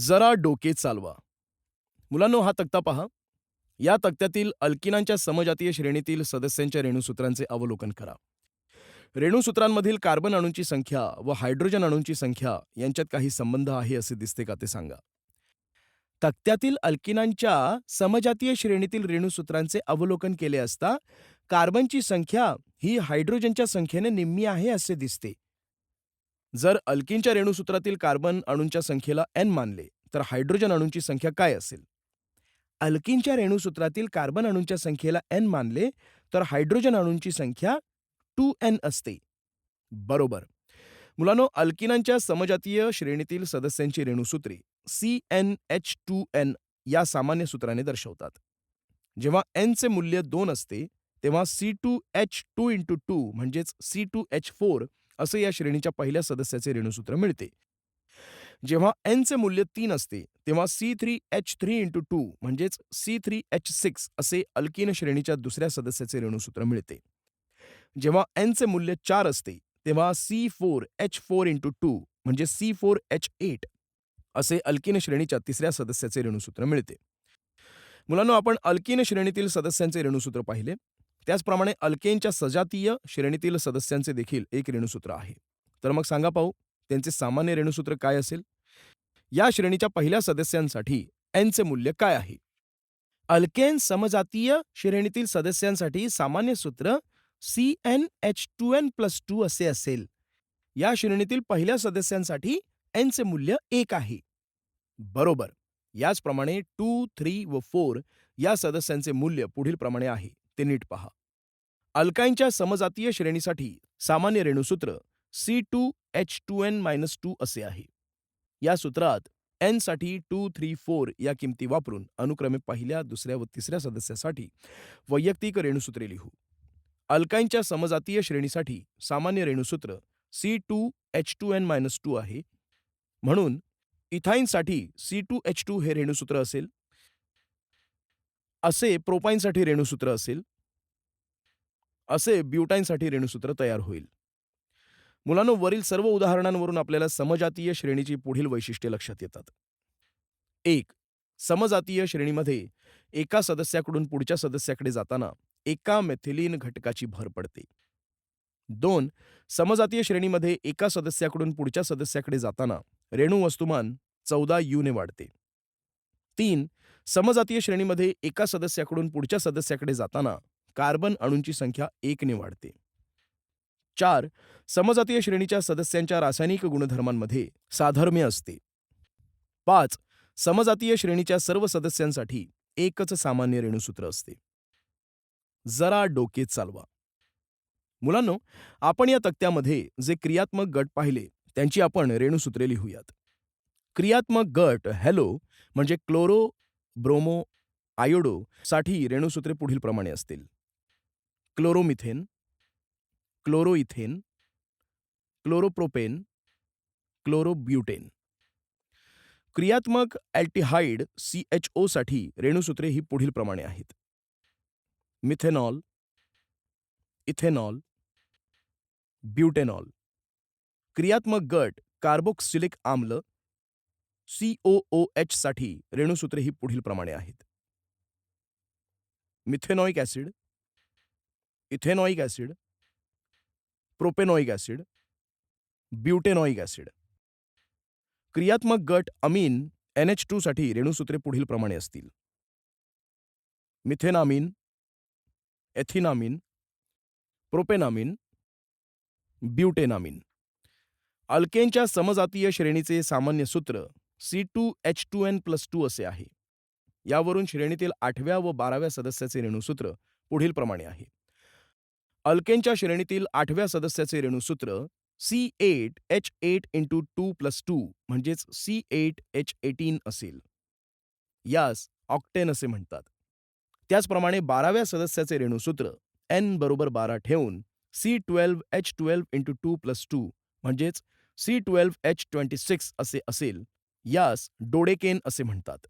जरा डोके चालवा. मुलांनो, हा तक्ता पहा. या तक्त्यातील अल्किनांच्या समजातीय श्रेणीतील सदस्यांच्या रेणूसूत्रांचे अवलोकन करा. रेणूसूत्रांमधील कार्बन अणूंची संख्या व हायड्रोजन अणूंची संख्या यांच्यात काही संबंध आहे असे दिसते का ते सांगा. तक्त्यातील अल्किनांच्या समजातीय श्रेणीतील रेणूसूत्रांचे अवलोकन केले असता कार्बनची संख्या ही हायड्रोजनच्या संख्येने निम्मी आहे असे दिसते. जर अल्किनच्या रेणूसूत्रातील कार्बन अणूंच्या संख्येला n मानले तर हायड्रोजन अणूंची संख्या काय असेल? अल्किनच्या रेणूसूत्रातील कार्बन अणूंच्या संख्येला n मानले तर हायड्रोजन अणूंची संख्या 2n असते. बरोबर. मुलांनो, अल्किनांच्या समजातीय श्रेणीतील सदस्यांची रेणूसूत्रे CnH2n या सामान्य सूत्राने दर्शवतात. जेव्हा n चे मूल्य 2 असते तेव्हा C2H2x2 म्हणजेच C2H4 असे या श्रेणीच्या पहिल्या सदस्याचे रेणूसूत्र मिळते. जेव्हा n चे मूल्य 3 असते तेव्हा C3H3x2 म्हणजेच C3H6 असे अल्किन श्रेणीच्या दुसऱ्या सदस्याचे रेणूसूत्र मिळते. जेव्हा n चे मूल्य 4 असते तेव्हा C4H4x2 म्हणजे C4H8 असे अल्किन श्रेणीच्या तिसऱ्या सदस्याचे रेणूसूत्र मिळते. मुलांनो, आपण अल्किन श्रेणीतील सदस्यांचे रेणूसूत्र पाहिले. त्याचप्रमाणे अल्केनच्या सजातीय श्रेणीतील सदस्यांचे देखील एक रेणूसूत्र आहे. तर मग सांगा पाहू, त्यांचे सामान्य रेणूसूत्र काय असेल? या श्रेणीच्या पहिल्या सदस्यांसाठी n चे मूल्य काय आहे? अल्केन समजातीय श्रेणीतील सदस्यांसाठी सामान्य सूत्र CnH2n+2 असे असेल. या श्रेणीतील पहिल्या सदस्यांसाठी n चे मूल्य 1 आहे. बरोबर. याचप्रमाणे 2, 3 व 4 या सदस्यांचे मूल्य पुढील प्रमाणे आहे, ते नीट पहा. अल्काइनच्या समजातीय श्रेणीसाठी सामान्य रेणूसूत्र C2H2n-2 असे आहे. या सूत्रात n साठी 2, 3, 4 या किमती वापरून अनुक्रमे पहिल्या, दुसऱ्या व तिसऱ्या सदस्यासाठी वैयक्तिक रेणूसूत्रे लिहू. अल्काइनच्या समजातीय श्रेणीसाठी सामान्य रेणूसूत्र C2H2n-2 आहे. म्हणून इथाईनसाठी C2H2 हे रेणूसूत्र असेल. असे प्रोपाईनसाठी रेणूसूत्र असेल. असे ब्युटाईनसाठी रेणूसूत्र तयार होईल. मुलांनो, वरील सर्व उदाहरणांवरून आपल्याला समजातीय श्रेणीची पुढील वैशिष्ट्ये लक्षात येतात. 1. समजातीय श्रेणीमध्ये एका सदस्याकडून पुढच्या सदस्याकडे जाताना एका मेथिलीन घटकाची भर पडते. 2. समजातीय श्रेणीमध्ये एका सदस्याकडून पुढच्या सदस्याकडे जाताना रेणू वस्तुमान 14U ने वाढते. 3. समजातीय श्रेणीमध्ये एका सदस्याकडून पुढच्या सदस्याकडे जाताना कार्बन अणूंची संख्या 1 ने वाढते. 4. समजातीय श्रेणीच्या सदस्यांच्या रासायनिक गुणधर्मांमध्ये साधर्म्य असते. 5. समजातीय श्रेणीच्या सर्व सदस्यांसाठी एकच सामान्य रेणूसूत्र असते. जरा डोके चालवा. मुलांनो, आपण या तक्त्यामध्ये जे क्रियात्मक गट पाहिले त्यांची आपण रेणूसूत्रे लिहूयात. क्रियात्मक गट हॅलो म्हणजे क्लोरो, ब्रोमो, आयोडो साठी रेणूसूत्रे पुढील प्रमाणे असतील. Chloromethane, chloroethane, chloropropane, chlorobutane. क्रियात्मक अल्टिहाइड CHO साठी रेणूसूत्रे ही पुढील प्रमाणे आहेत. Methanol, ethanol, butanol. क्रियात्मक गट कार्बोक्सिलिक आम्ल COOH साठी रेणूसूत्रे ही पुढील प्रमाणे आहेत. Methanoic acid, ethanoic acid, propanoic acid, butanoic acid. क्रियात्मक गट अमीन NH2 साठी रेणूसूत्रे पुढील प्रमाणे असतील. मिथेनामीन, एथिनामीन, प्रोपेनामीन, ब्युटेनामीन. अल्केनच्या समजातीय श्रेणीचे सामान्य सूत्र C2H2n+2 असे आहे. यावरून श्रेणीतील 8व्या व 12व्या सदस्याचे रेणूसूत्र पुढील प्रमाणे आहे. अल्केनच्या श्रेणीतील 8व्या सदस्याचे रेणूसूत्र C8H8x2+2 म्हणजेच C8H18 असेल. यास ऑक्टेन असे म्हणतात. त्याचप्रमाणे 12व्या सदस्याचे रेणूसूत्र n बरोबर 12 ठेवून C12H12x2+2 म्हणजेच C12H26 असे असेल. यास डोडेकेन असे म्हणतात.